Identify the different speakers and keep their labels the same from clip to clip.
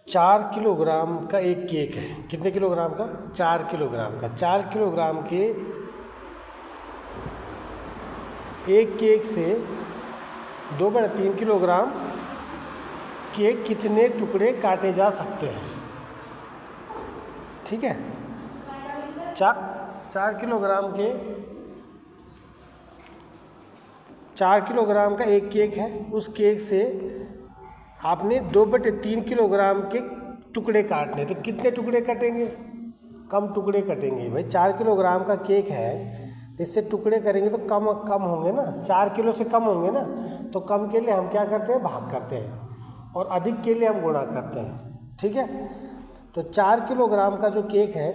Speaker 1: 4 kilogram का एक cake है। कितने किलोग्राम का? 4 किलोग्राम का। 4 किलोग्राम के एक केक से 2/3 किलोग्राम के कितने टुकड़े काटे जा सकते हैं? ठीक है, 4 किलोग्राम के 4 किलोग्राम का एक केक है। उस केक से आपने 2/3 किलोग्राम के टुकड़े काटने, तो कितने टुकड़े कटेंगे? कम टुकड़े कटेंगे भाई। 4 किलोग्राम का केक है, इससे टुकड़े करेंगे तो कम कम होंगे ना, 4 किलो से कम होंगे ना। तो कम के लिए हम क्या करते हैं? भाग करते हैं, और अधिक के लिए हम गुणा करते हैं। ठीक है, तो 4 किलोग्राम का जो केक है,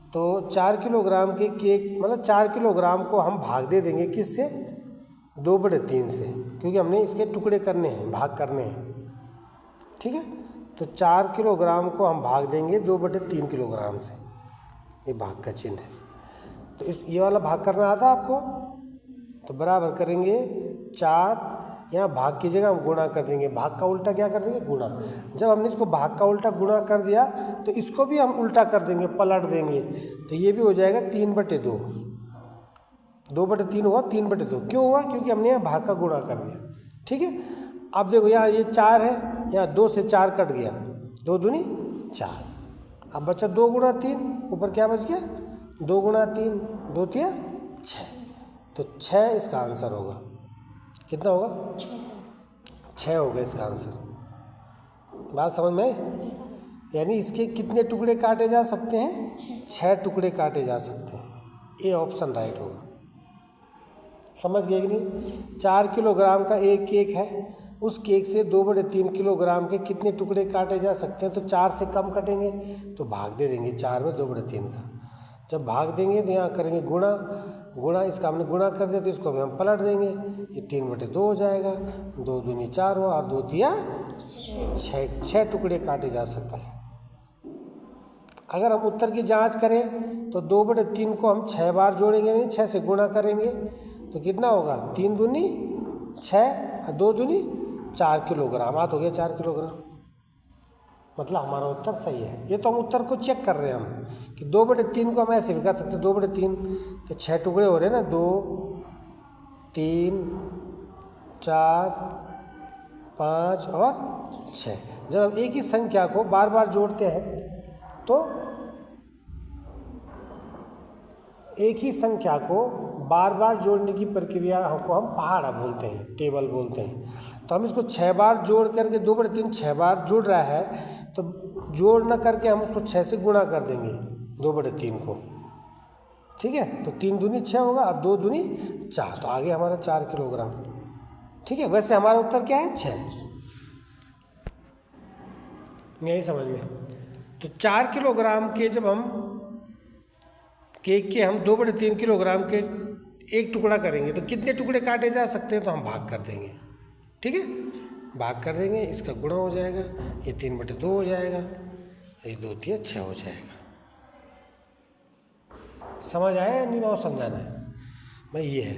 Speaker 1: तो 4 किलोग्राम के केक मतलब 4 किलोग्राम को हम भाग दे देंगे किससे? 2/3 से, क्योंकि हमने इसके टुकड़े करने हैं, भाग करने हैं। ठीक है, तो 4 किलोग्राम को हम भाग देंगे 2/3 किलोग्राम से। ये भाग का चिन्ह है। तो ये वाला भाग करना आता आपको? तो बराबर करेंगे 4, यहाँ भाग की जगह हम गुणा कर देंगे। भाग का उल्टा क्या कर देंगे? गुणा। जब हमने इसको भाग का उल्टा गुणा कर दिया, तो इसको भी हम उल्टा कर देंगे, पलट देंगे। तो ये भी हो जाएगा 3/2। 2/3 हुआ 3/2। क्यों हुआ? क्योंकि हमने यहाँ भाग का गुणा कर दिया। ठीक है, अब देखो यहाँ ये 4 है, यहाँ 2 से 4 कट गया, 2 दूनी 4। अब बचा 2 गुणा 3, ऊपर क्या बच गया? 2 गुणा 3, 2 तिया 6। तो 6 इसका आंसर होगा। कितना होगा? 6 होगा इसका आंसर। बात समझ में आई? यानी इसके कितने टुकड़े काटे जा सकते हैं? 6 टुकड़े काटे जा सकते हैं। ये ऑप्शन राइट होगा। समझ गए कि नहीं? 4 किलोग्राम का एक केक है, उस केक से 2/3 किलोग्राम के कितने टुकड़े काटे जा सकते हैं? तो 4 से कम कटेंगे, तो भाग दे देंगे 4 में 2/3 का। जब भाग देंगे तो यहाँ करेंगे गुणा। गुणा, इसका हमने गुणा कर दिया, तो इसको भी हम पलट देंगे। ये 3/2 हो जाएगा, 2 दूनी 4 हुआ, और 2 तिया 6 टुकड़े काटे जा सकते हैं। अगर हम उत्तर की जांच करें तो 2/3 को हम 6 बार जोड़ेंगे, नहीं 6 से गुणा करेंगे, तो कितना होगा? 3 दूनी 6 और 2 दूनी 4 किलोग्राम। हाथ हो गया 4 किलोग्राम। मतलब हमारा उत्तर सही है। ये तो हम उत्तर को चेक कर रहे हैं हम कि 2/3 को हम ऐसे भी कर सकते हैं। 2/3 तो 6 टुकड़े हो रहे हैं ना, 2 3 4 5 और 6। जब हम एक ही संख्या को बार बार जोड़ते हैं, तो एक ही संख्या को बार बार जोड़ने की प्रक्रिया को हम पहाड़ा बोलते हैं, टेबल बोलते हैं। तो हम इसको 6 बार जोड़ करके 2/3 6 बार जुड़ रहा है, तो जोड़ न करके हम उसको 6 से गुणा कर देंगे 2/3 को। ठीक है, तो 3 दूनी 6 होगा, और 2 दूनी 4, तो आगे हमारा 4 किलोग्राम। ठीक है, वैसे हमारा उत्तर क्या है? 6। यही समझ में। तो 4 किलोग्राम के जब हम केक के हम 2/3 किलोग्राम के एक टुकड़ा करेंगे, तो कितने टुकड़े काटे जा सकते हैं? तो हम भाग कर देंगे। ठीक है, भाग कर देंगे, इसका गुणा हो जाएगा, ये 3/2 हो जाएगा, ये 2 तिया 6 हो जाएगा। समझ आया या नहीं? बहुत समझाना है भाई। ये है